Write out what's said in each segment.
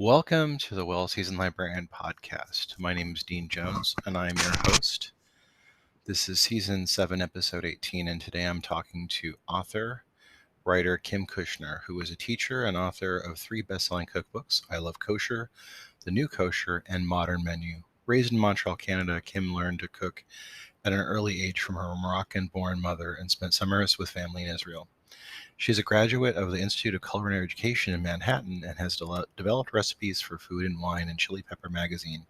Welcome to the Well-Seasoned Librarian podcast. My name is Dean Jones, and I'm your host. This is Season 7, Episode 18, and today I'm talking to writer Kim Kushner, who is a teacher and author of 3 best-selling cookbooks, I Love Kosher, The New Kosher, and Modern Menu. Raised in Montreal, Canada, Kim learned to cook at an early age from her Moroccan-born mother and spent summers with family in Israel. She is a graduate of the Institute of Culinary Education in Manhattan and has developed recipes for Food and Wine in Chili Pepper magazine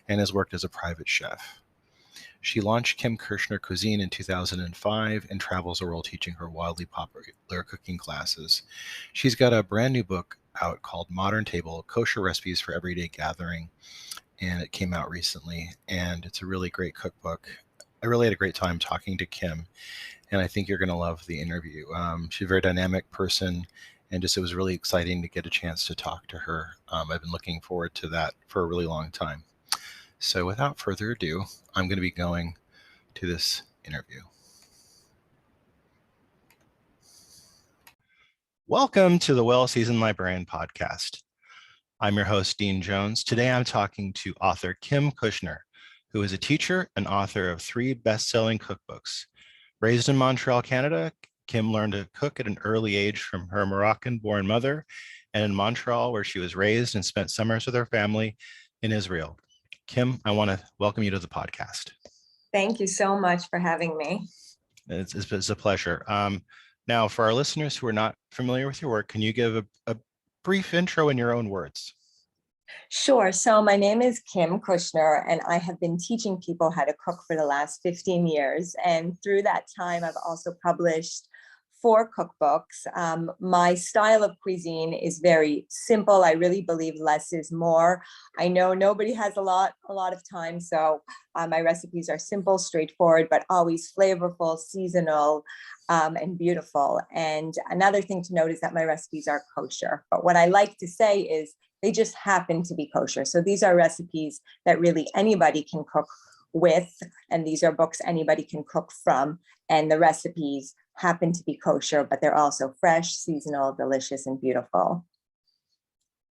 and has worked as a private chef. She launched Kim Kushner Cuisine in 2005 and travels the world teaching her wildly popular cooking classes. She's got a brand new book out called Modern Table, Kosher Recipes for Everyday Gathering, and it came out recently, and it's a really great cookbook. I really had a great time talking to Kim, and I think you're going to love the interview. She's a very dynamic person, and it was really exciting to get a chance to talk to her. I've been looking forward to that for a really long time. So without further ado, I'm going to be going to this interview. Welcome to the Well-Seasoned Librarian podcast. I'm your host, Dean Jones. Today I'm talking to author Kim Kushner, who is a teacher and author of 3 best-selling cookbooks. Raised in Montreal, Canada, Kim learned to cook at an early age from her Moroccan-born mother, and in Montreal, where she was raised and spent summers with her family in Israel. Kim, I want to welcome you to the podcast. Thank you so much for having me. It's a pleasure. Now, for our listeners who are not familiar with your work, can you give a brief intro in your own words? Sure. So my name is Kim Kushner, and I have been teaching people how to cook for the last 15 years. And through that time, I've also published 4 cookbooks. My style of cuisine is very simple. I really believe less is more. I know nobody has a lot of time, so my recipes are simple, straightforward, but always flavorful, seasonal, and beautiful. And another thing to note is that my recipes are kosher. But what I like to say is they just happen to be kosher. So these are recipes that really anybody can cook with, and these are books anybody can cook from. And the recipes happen to be kosher, but they're also fresh, seasonal, delicious, and beautiful.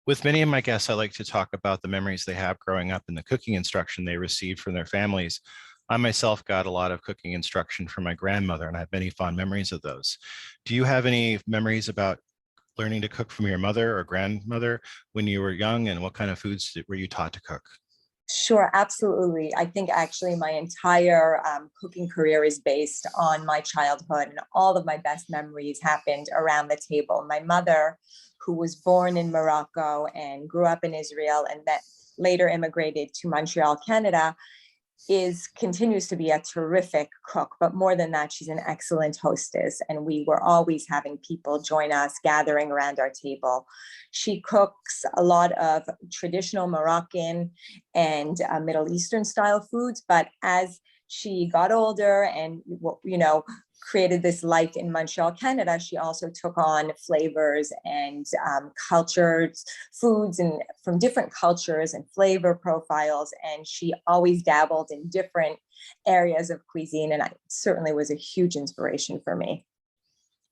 With many of my guests, I like to talk about the memories they have growing up and the cooking instruction they received from their families. I myself got a lot of cooking instruction from my grandmother, and I have many fond memories of those. Do you have any memories about learning to cook from your mother or grandmother when you were young, and what kind of foods were you taught to cook? Sure, absolutely. I think actually my entire cooking career is based on my childhood, and all of my best memories happened around the table. My mother, who was born in Morocco and grew up in Israel and then later immigrated to Montreal, Canada, continues to be a terrific cook, but more than that, she's an excellent hostess. And we were always having people join us, gathering around our table. She cooks a lot of traditional Moroccan and Middle Eastern style foods, but as she got older and, created this life in Montreal, Canada, she also took on flavors and cultured foods and from different cultures and flavor profiles. And she always dabbled in different areas of cuisine. And it certainly was a huge inspiration for me.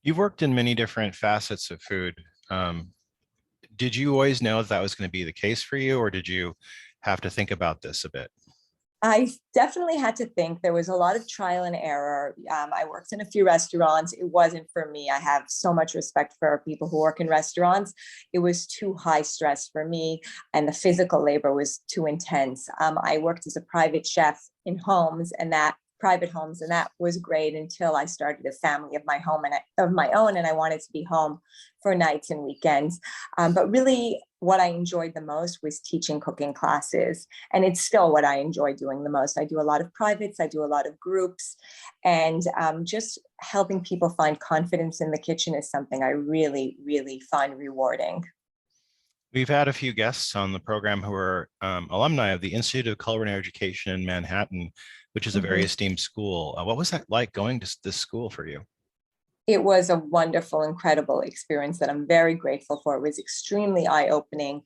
You've worked in many different facets of food. Did you always know that was going to be the case for you, or did you have to think about this a bit? I definitely had to think. There was a lot of trial and error. I worked in a few restaurants. It wasn't for me. I have so much respect for people who work in restaurants. It was too high stress for me, and the physical labor was too intense. I worked as a private chef in private homes, and that was great until I started a family of my own, and I wanted to be home for nights and weekends. But really, what I enjoyed the most was teaching cooking classes, and it's still what I enjoy doing the most. I do a lot of privates, I do a lot of groups, and just helping people find confidence in the kitchen is something I really, really find rewarding. We've had a few guests on the program who are alumni of the Institute of Culinary Education in Manhattan, which is a very esteemed school. What was that like going to this school for you? It was a wonderful, incredible experience that I'm very grateful for. It was extremely eye-opening.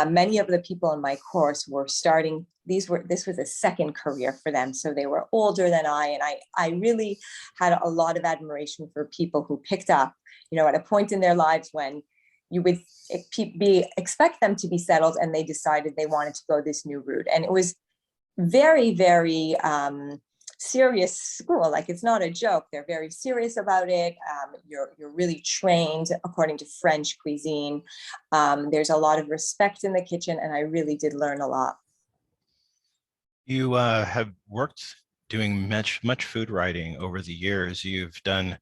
Many of the people in my course were starting, this was a second career for them. So they were older than I, and I really had a lot of admiration for people who picked up, at a point in their lives when you would expect them to be settled, and they decided they wanted to go this new route. And it was very, very serious school. Like, it's not a joke. They're very serious about it. You're really trained according to French cuisine. There's a lot of respect in the kitchen, and I really did learn a lot. You have worked doing much food writing over the years. You've done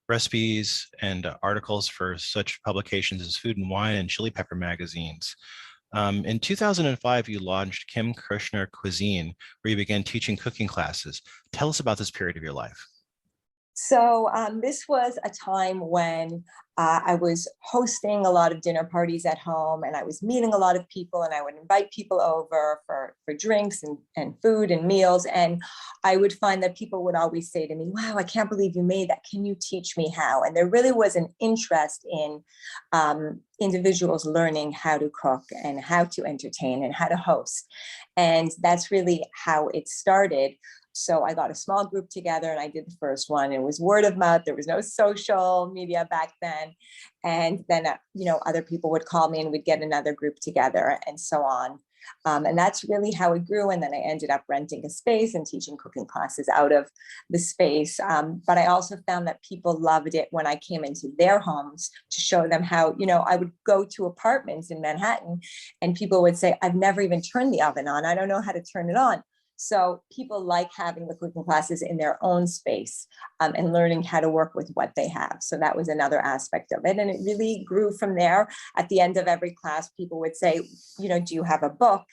recipes and articles for such publications as Food and Wine and Chili Pepper magazines. In 2005, you launched Kim Kushner Cuisine, where you began teaching cooking classes. Tell us about this period of your life. So this was a time when I was hosting a lot of dinner parties at home, and I was meeting a lot of people, and I would invite people over for drinks and food and meals. And I would find that people would always say to me, "Wow, I can't believe you made that. Can you teach me how?" And there really was an interest in individuals learning how to cook and how to entertain and how to host. And that's really how it started. So I got a small group together, and I did the first one. It was word of mouth. There was no social media back then. And then, other people would call me, and we'd get another group together, and so on. And that's really how it grew. And then I ended up renting a space and teaching cooking classes out of the space. But I also found that people loved it when I came into their homes to show them how, I would go to apartments in Manhattan, and people would say, "I've never even turned the oven on. I don't know how to turn it on." So people like having the cooking classes in their own space, and learning how to work with what they have. So that was another aspect of it. And it really grew from there. At the end of every class, people would say, "Do you have a book?"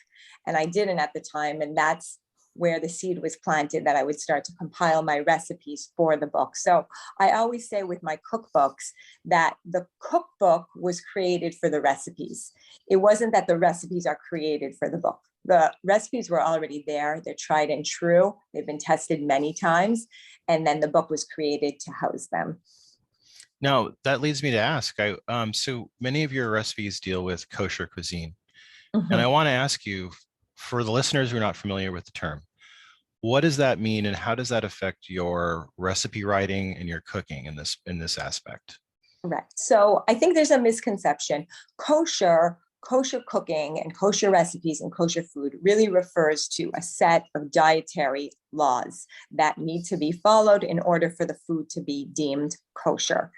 And I didn't at the time. And that's where the seed was planted, that I would start to compile my recipes for the book. So I always say with my cookbooks that the cookbook was created for the recipes. It wasn't that the recipes are created for the book. The recipes were already there. They're tried and true. They've been tested many times. And then the book was created to house them. Now, that leads me to ask, so many of your recipes deal with kosher cuisine. And I Mhm. want to ask you, for the listeners who are not familiar with the term, what does that mean, and how does that affect your recipe writing and your cooking in this aspect? Right. So I think there's a misconception. Kosher cooking and kosher recipes and kosher food really refers to a set of dietary laws that need to be followed in order for the food to be deemed kosher.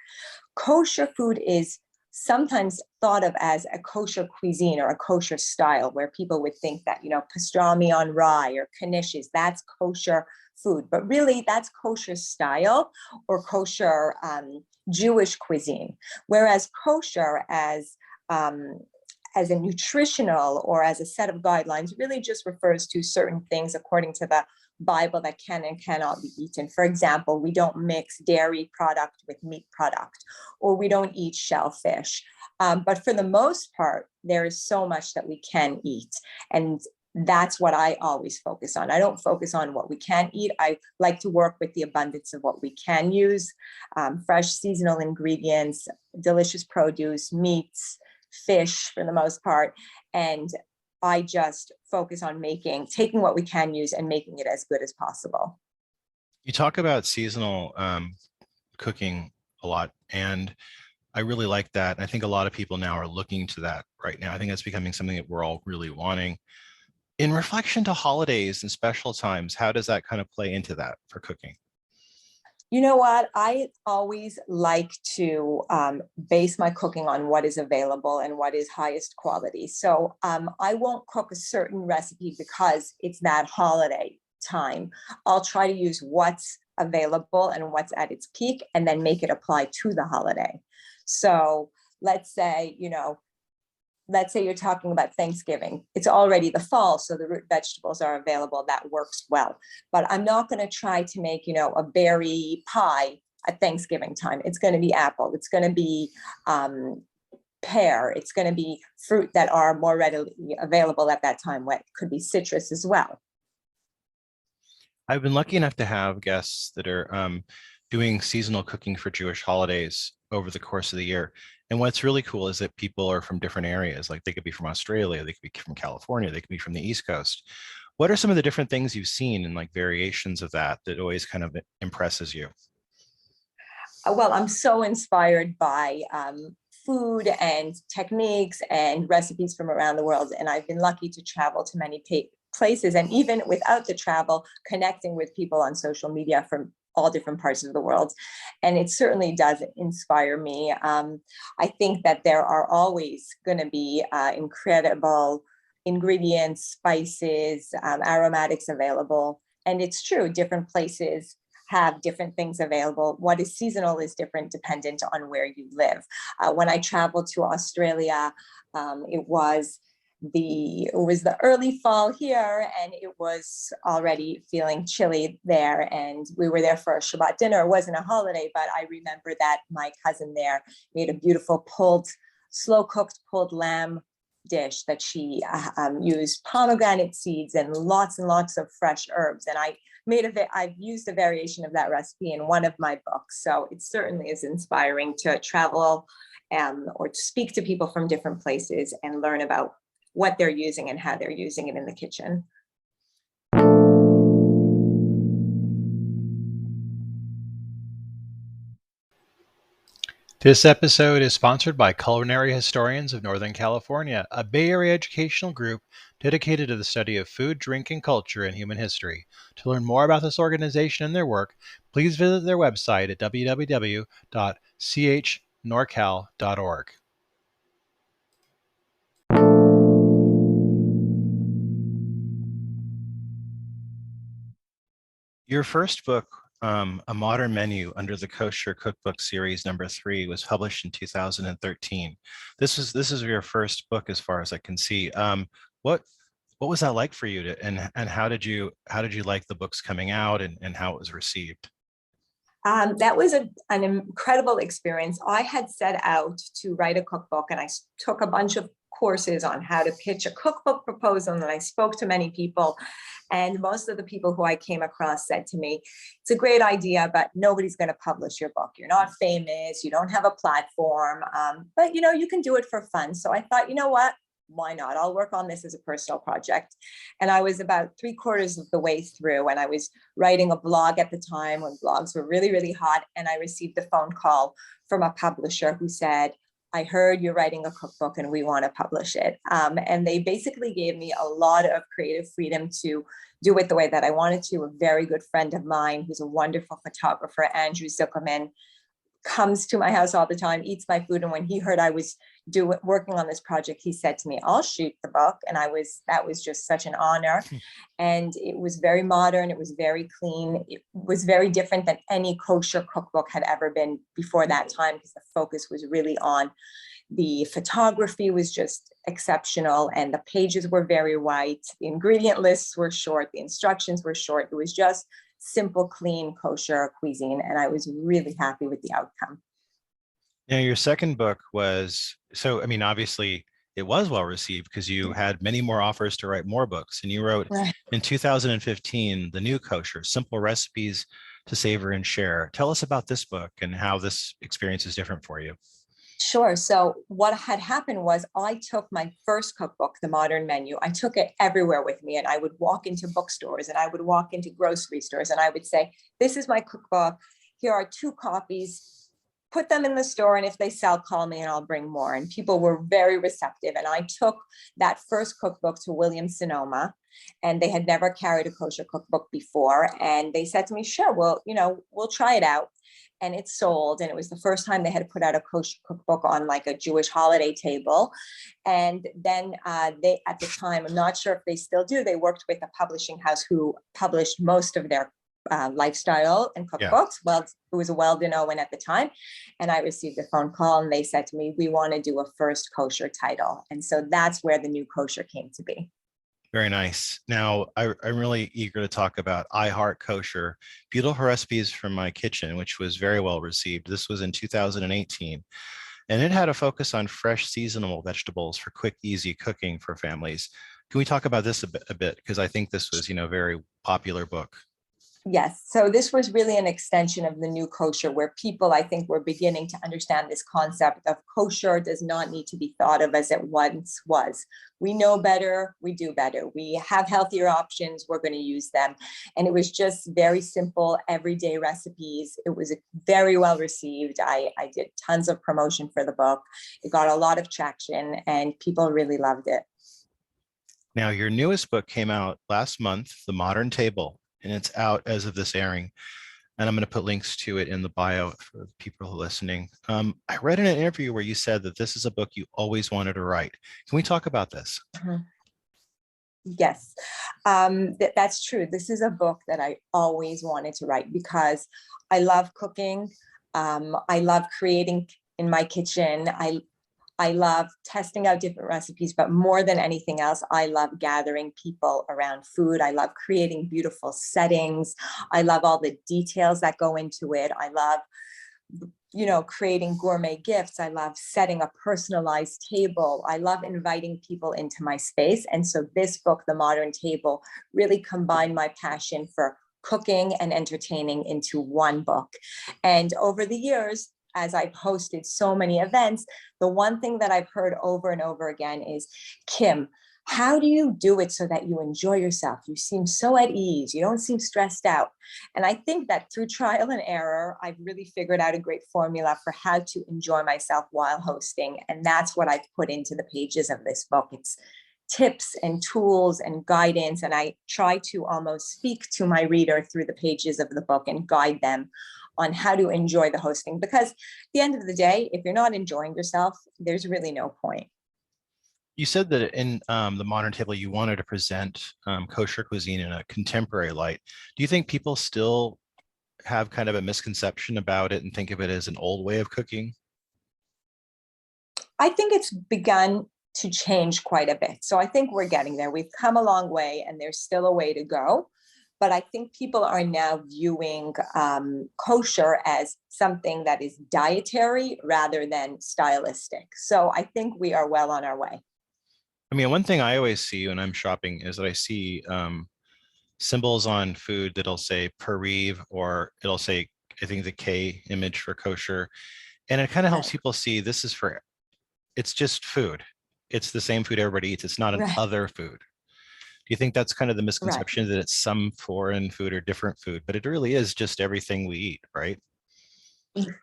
Kosher food is sometimes thought of as a kosher cuisine or a kosher style, where people would think that, pastrami on rye or knishes, that's kosher food. But really, that's kosher style or kosher Jewish cuisine. Whereas kosher as a nutritional or as a set of guidelines really just refers to certain things according to the Bible that can and cannot be eaten. For example, we don't mix dairy product with meat product, or we don't eat shellfish. But for the most part, there is so much that we can eat. And that's what I always focus on. I don't focus on what we can eat. I like to work with the abundance of what we can use, fresh seasonal ingredients, delicious produce, meats, fish for the most part. And I just focus on taking what we can use and making it as good as possible. You talk about seasonal cooking a lot, and I really like that. I think a lot of people now are looking to that right now. I think that's becoming something that we're all really wanting. In reflection to holidays and special times, how does that kind of play into that for cooking? You know what? I always like to base my cooking on what is available and what is highest quality. So I won't cook a certain recipe because it's that holiday time. I'll try to use what's available and what's at its peak, and then make it apply to the holiday. So let's say you're talking about Thanksgiving. It's already the fall, so the root vegetables are available. That works well. But I'm not going to try to make, a berry pie at Thanksgiving time. It's going to be apple. It's going to be pear. It's going to be fruit that are more readily available at that time. What could be citrus as well. I've been lucky enough to have guests that are doing seasonal cooking for Jewish holidays over the course of the year. And what's really cool is that people are from different areas. Like, they could be from Australia, they could be from California, they could be from the East Coast. What are some of the different things you've seen and like variations of that always kind of impresses you? Well, I'm so inspired by food and techniques and recipes from around the world. And I've been lucky to travel to many places, and even without the travel, connecting with people on social media from all different parts of the world. And it certainly does inspire me. I think that there are always going to be incredible ingredients, spices, aromatics available. And it's true, different places have different things available. What is seasonal is different dependent on where you live. When I traveled to Australia, it was the early fall here, and it was already feeling chilly there. And we were there for a Shabbat dinner. It wasn't a holiday, but I remember that my cousin there made a beautiful slow cooked pulled lamb dish that she used pomegranate seeds and lots of fresh herbs. And I've used a variation of that recipe in one of my books. So it certainly is inspiring to travel or to speak to people from different places and learn about what they're using and how they're using it in the kitchen. This episode is sponsored by Culinary Historians of Northern California, a Bay Area educational group dedicated to the study of food, drink, and culture in human history. To learn more about this organization and their work, please visit their website at www.chnorcal.org. Your first book, A Modern Menu under the Kosher Cookbook Series #3, was published in 2013. This is your first book, as far as I can see. What was that like for you and how did you like the books coming out and how it was received? That was an incredible experience. I had set out to write a cookbook, and I took a bunch of courses on how to pitch a cookbook proposal, and I spoke to many people. And most of the people who I came across said to me, it's a great idea, but nobody's going to publish your book. You're not famous. You don't have a platform, but you can do it for fun. So I thought, you know what? Why not? I'll work on this as a personal project. And I was about 3/4 of the way through, and I was writing a blog at the time when blogs were really, really hot. And I received a phone call from a publisher who said, I heard you're writing a cookbook and we want to publish it. And they basically gave me a lot of creative freedom to do it the way that I wanted to. A very good friend of mine, who's a wonderful photographer, Andrew Zuckerman, comes to my house all the time, eats my food. And when he heard I was working on this project, he said to me, I'll shoot the book. And that was just such an honor. And it was very modern. It was very clean. It was very different than any kosher cookbook had ever been before that time, because the focus was really on the photography was just exceptional. And the pages were very white. The ingredient lists were short. The instructions were short. It was just simple, clean, kosher cuisine. And I was really happy with the outcome. Now, your second book was, obviously it was well received because you had many more offers to write more books. And you wrote in 2015, The New Kosher, Simple Recipes to Savor and Share. Tell us about this book and how this experience is different for you. Sure. So what had happened was I took my first cookbook, The Modern Menu, I took it everywhere with me, and I would walk into bookstores and I would walk into grocery stores and I would say, this is my cookbook. Here are 2 copies. Put them in the store, and if they sell, call me and I'll bring more. And people were very receptive. And I took that first cookbook to Williams Sonoma, and they had never carried a kosher cookbook before. And they said to me, sure, well, we'll try it out. And it sold. And it was the first time they had put out a kosher cookbook on like a Jewish holiday table. And then they, at the time, I'm not sure if they still do, they worked with a publishing house who published most of their lifestyle and cookbooks. Yeah. Well, it was a Weldon Owen at the time. And I received a phone call and they said to me, we want to do a first kosher title. And so that's where The New Kosher came to be. Very nice. Now, I'm really eager to talk about I Heart Kosher, Beautiful Recipes from My Kitchen, which was very well received. This was in 2018. And it had a focus on fresh seasonal vegetables for quick, easy cooking for families. Can we talk about this a bit? Because I think this was, a very popular book. Yes. So this was really an extension of the new kosher, where people, I think, were beginning to understand this concept of kosher does not need to be thought of as it once was. We know better, we do better. We have healthier options, we're going to use them. And it was just very simple, everyday recipes. It was very well received. I did tons of promotion for the book. It got a lot of traction and people really loved it. Now, your newest book came out last month, The Modern Table, and it's out as of this airing. And I'm going to put links to it in the bio for people who are listening. I read in an interview where you said that this is a book you always wanted to write. Can we talk about this? Yes, that's true. This is a book that I always wanted to write because I love cooking. I love creating in my kitchen. I love testing out different recipes, but more than anything else, I love gathering people around food. I love creating beautiful settings. I love all the details that go into it. I love, creating gourmet gifts. I love setting a personalized table. I love inviting people into my space. And so this book, The Modern Table, really combined my passion for cooking and entertaining into one book. And over the years, as I've hosted so many events, the one thing that I've heard over and over again is, Kim, how do you do it so that you enjoy yourself? You seem so at ease. You don't seem stressed out. And I think that through trial and error, I've really figured out a great formula for how to enjoy myself while hosting. And that's what I've put into the pages of this book. It's tips and tools and guidance. And I try to almost speak to my reader through the pages of the book and guide them on how to enjoy the hosting. Because at the end of the day, if you're not enjoying yourself, there's really no point. You said that in The Modern Table, you wanted to present kosher cuisine in a contemporary light. Do you think people still have kind of a misconception about it and think of it as an old way of cooking? I think it's begun to change quite a bit. So I think we're getting there. We've come a long way and there's still a way to go. But I think people are now viewing kosher as something that is dietary rather than stylistic. So I think we are well on our way. I mean, one thing I always see when I'm shopping is that I see symbols on food that'll say Pariv, or it'll say, I think, the K image for kosher. And it kind of helps Right. people see this is for, it's just food. It's the same food everybody eats. It's not an Right. other food. Do you think that's kind of the Right. misconception, that it's some foreign food or different food, but it really is just everything we eat, right?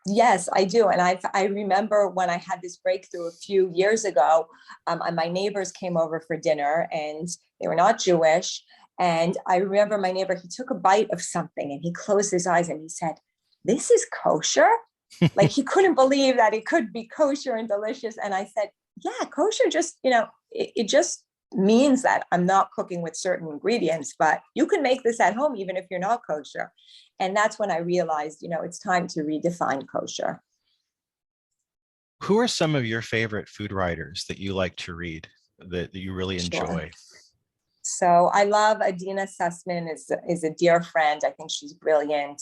Yes, I do. And I remember when I had this breakthrough a few years ago, and my neighbors came over for dinner and they were not Jewish. And I remember my neighbor, he took a bite of something and he closed his eyes and he said, "This is kosher?" Like he couldn't believe that it could be kosher and delicious. And I said, yeah, kosher just, it just means that I'm not cooking with certain ingredients, but you can make this at home even if you're not kosher. And that's when I realized, it's time to redefine kosher. Who are some of your favorite food writers that you like to read, that you really Sure. enjoy? So I love Adina Sussman, is a dear friend. I think she's brilliant.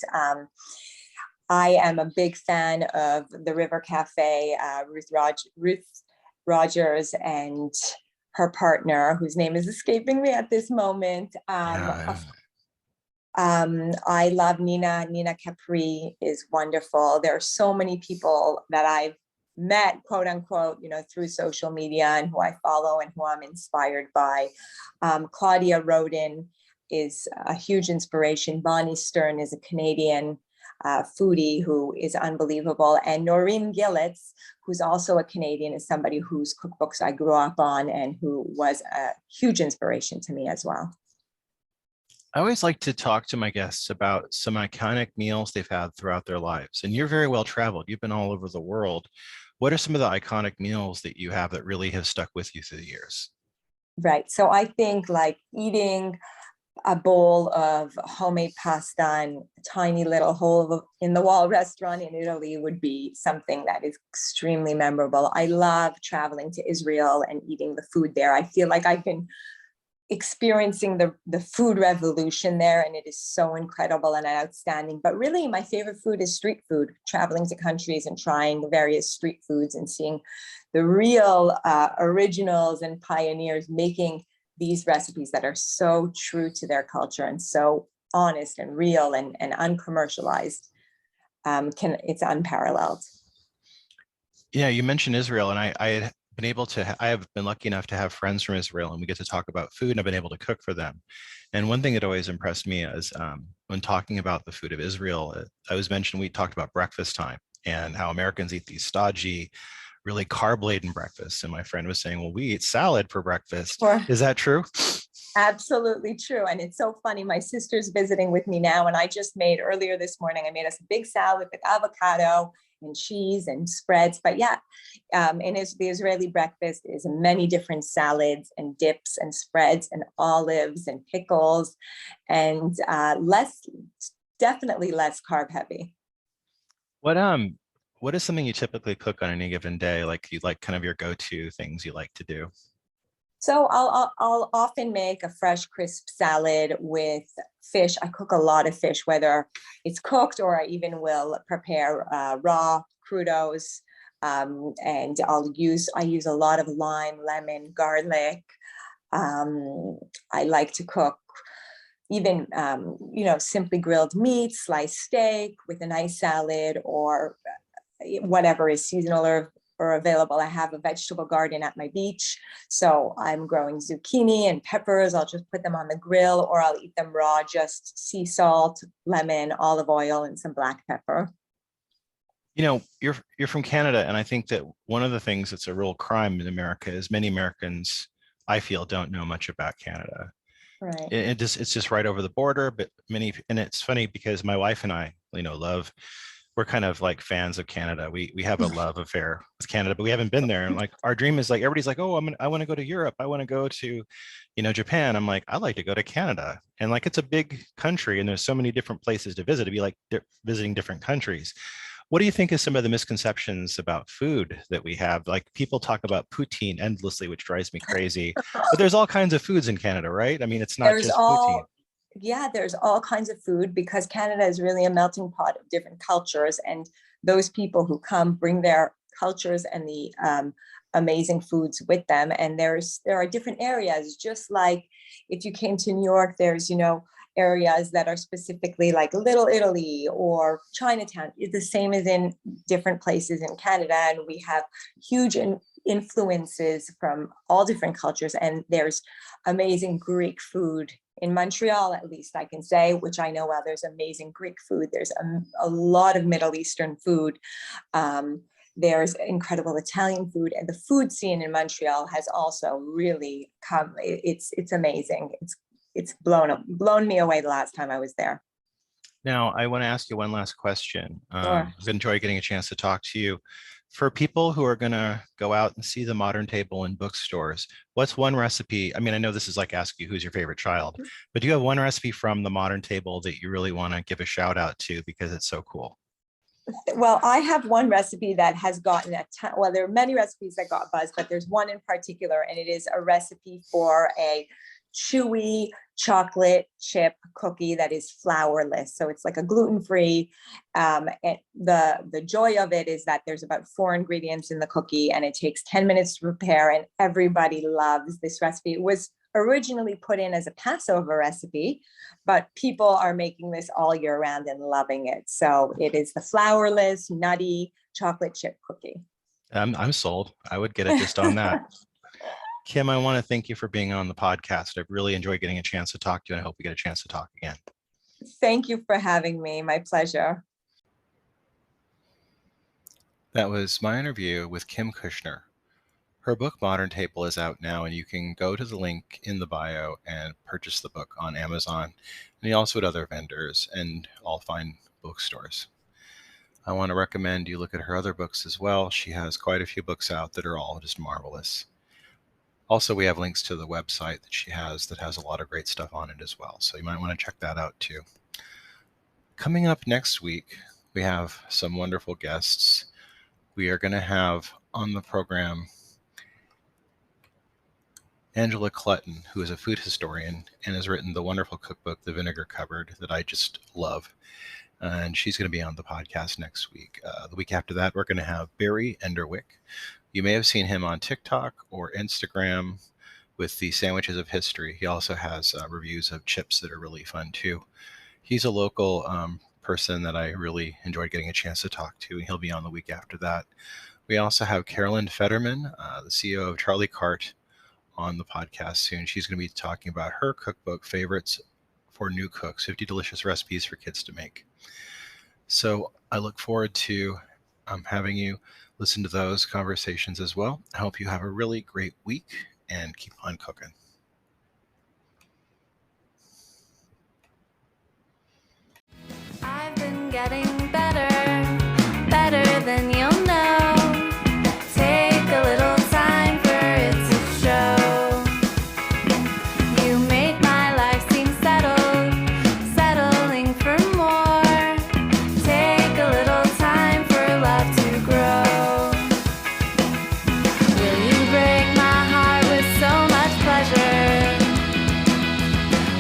I am a big fan of the River Cafe, Ruth Rogers and her partner, whose name is escaping me at this moment. Yeah. I love Nina. Nina Capri is wonderful. There are so many people that I've met, quote unquote, through social media and who I follow and who I'm inspired by. Claudia Roden is a huge inspiration. Bonnie Stern is a Canadian foodie who is unbelievable. And Noreen Gillets, who's also a Canadian, is somebody whose cookbooks I grew up on and who was a huge inspiration to me as well. I always like to talk to my guests about some iconic meals they've had throughout their lives. And you're very well traveled. You've been all over the world. What are some of the iconic meals that you have that really have stuck with you through the years? Right. So I think like eating a bowl of homemade pasta in a tiny little hole in the wall restaurant in Italy would be something that is extremely memorable. I love traveling to Israel and eating the food there. I feel like I've been experiencing the food revolution there, and it is so incredible and outstanding. But really, my favorite food is street food, traveling to countries and trying the various street foods and seeing the real originals and pioneers making these recipes that are so true to their culture and so honest and real and uncommercialized. It's unparalleled. Yeah, you mentioned Israel, and I have been lucky enough to have friends from Israel, and we get to talk about food, and I've been able to cook for them. And one thing that always impressed me is when talking about the food of Israel, we talked about breakfast time and how Americans eat these stodgy, really carb-laden breakfasts. And my friend was saying, well, we eat salad for breakfast. Is that true? Absolutely true. And it's so funny. My sister's visiting with me now, and earlier this morning, I made us a big salad with avocado and cheese and spreads. But yeah, the Israeli breakfast is many different salads and dips and spreads and olives and pickles, and definitely less carb heavy. What is something you typically cook on any given day? Like you like kind of your go-to things you like to do? So I'll often make a fresh, crisp salad with fish. I cook a lot of fish, whether it's cooked or I even will prepare raw crudos. And I use a lot of lime, lemon, garlic. I like to cook even simply grilled meat, sliced steak with a nice salad, or whatever is seasonal or available. I have a vegetable garden at my beach, so I'm growing zucchini and peppers. I'll just put them on the grill, or I'll eat them raw, just sea salt, lemon, olive oil, and some black pepper. You're from Canada, and I think that one of the things that's a real crime in America is many Americans, I feel, don't know much about Canada. Right. It's just right over the border, but and it's funny because my wife and I, we're kind of like fans of Canada. We have a love affair with Canada, but we haven't been there. And like our dream is like everybody's like, oh, I want to go to Europe. I want to go to, Japan. I'm like, I'd like to go to Canada. And like it's a big country and there's so many different places to visit. It'd be like visiting different countries. What do you think is some of the misconceptions about food that we have? Like people talk about poutine endlessly, which drives me crazy. But there's all kinds of foods in Canada, right? I mean, it's not just poutine. Yeah, there's all kinds of food because Canada is really a melting pot of different cultures, and those people who come bring their cultures and the amazing foods with them. And there are different areas, just like if you came to New York, there's areas that are specifically like Little Italy or Chinatown. It's the same as in different places in Canada, and we have huge influences from all different cultures. And there's amazing Greek food in Montreal, at least I can say, which I know well. There's amazing Greek food. There's a lot of Middle Eastern food. There's incredible Italian food, and the food scene in Montreal has also really come. It's amazing. It's blown me away the last time I was there. Now, I want to ask you one last question. Sure. I've enjoyed getting a chance to talk to you. For people who are going to go out and see the modern table in bookstores, what's one recipe? I mean, I know this is like asking you who's your favorite child, but do you have one recipe from the modern table that you really want to give a shout out to because it's so cool? Well, I have one recipe that has gotten well, there are many recipes that got buzz, but there's one in particular, and it is a recipe for a chewy chocolate chip cookie that is flourless. So it's like a gluten-free. And the joy of it is that there's about 4 ingredients in the cookie, and it takes 10 minutes to prepare, and everybody loves this recipe. It was originally put in as a Passover recipe, but people are making this all year round and loving it. So it is the flourless, nutty chocolate chip cookie. I'm sold. I would get it just on that. Kim, I want to thank you for being on the podcast. I've really enjoyed getting a chance to talk to you, and I hope we get a chance to talk again. Thank you for having me. My pleasure. That was my interview with Kim Kushner. Her book, Modern Table, is out now, and you can go to the link in the bio and purchase the book on Amazon, and also at other vendors and all fine bookstores. I want to recommend you look at her other books as well. She has quite a few books out that are all just marvelous. Also, we have links to the website that she has that has a lot of great stuff on it as well, so you might want to check that out too. Coming up next week, we have some wonderful guests. We are going to have on the program Angela Clutton, who is a food historian and has written the wonderful cookbook, The Vinegar Cupboard, that I just love. And she's going to be on the podcast next week. The week after that, we're going to have Barry Enderwick. You may have seen him on TikTok or Instagram with the Sandwiches of History. He also has reviews of chips that are really fun too. He's a local person that I really enjoyed getting a chance to talk to, and he'll be on the week after that. We also have Carolyn Fetterman, the CEO of Charlie Cart, on the podcast soon. She's going to be talking about her cookbook, Favorites for New Cooks, 50 Delicious Recipes for Kids to Make. So I look forward to having you listen to those conversations as well. I hope you have a really great week and keep on cooking. I've been getting better than you'll know. Take a little time for it to show. You make my life seem settled, settling for more. Take a little time for love to grow. Will you break my heart with so much pleasure?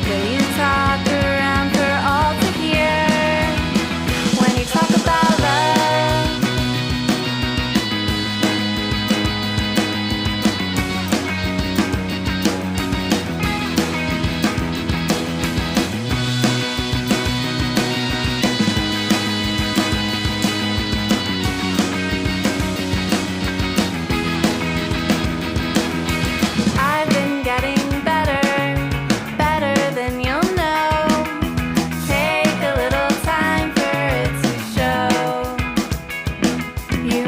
Will you talk around for all to hear? When you talk about love, I've been getting better than you'll know. Take a little time for it to show. You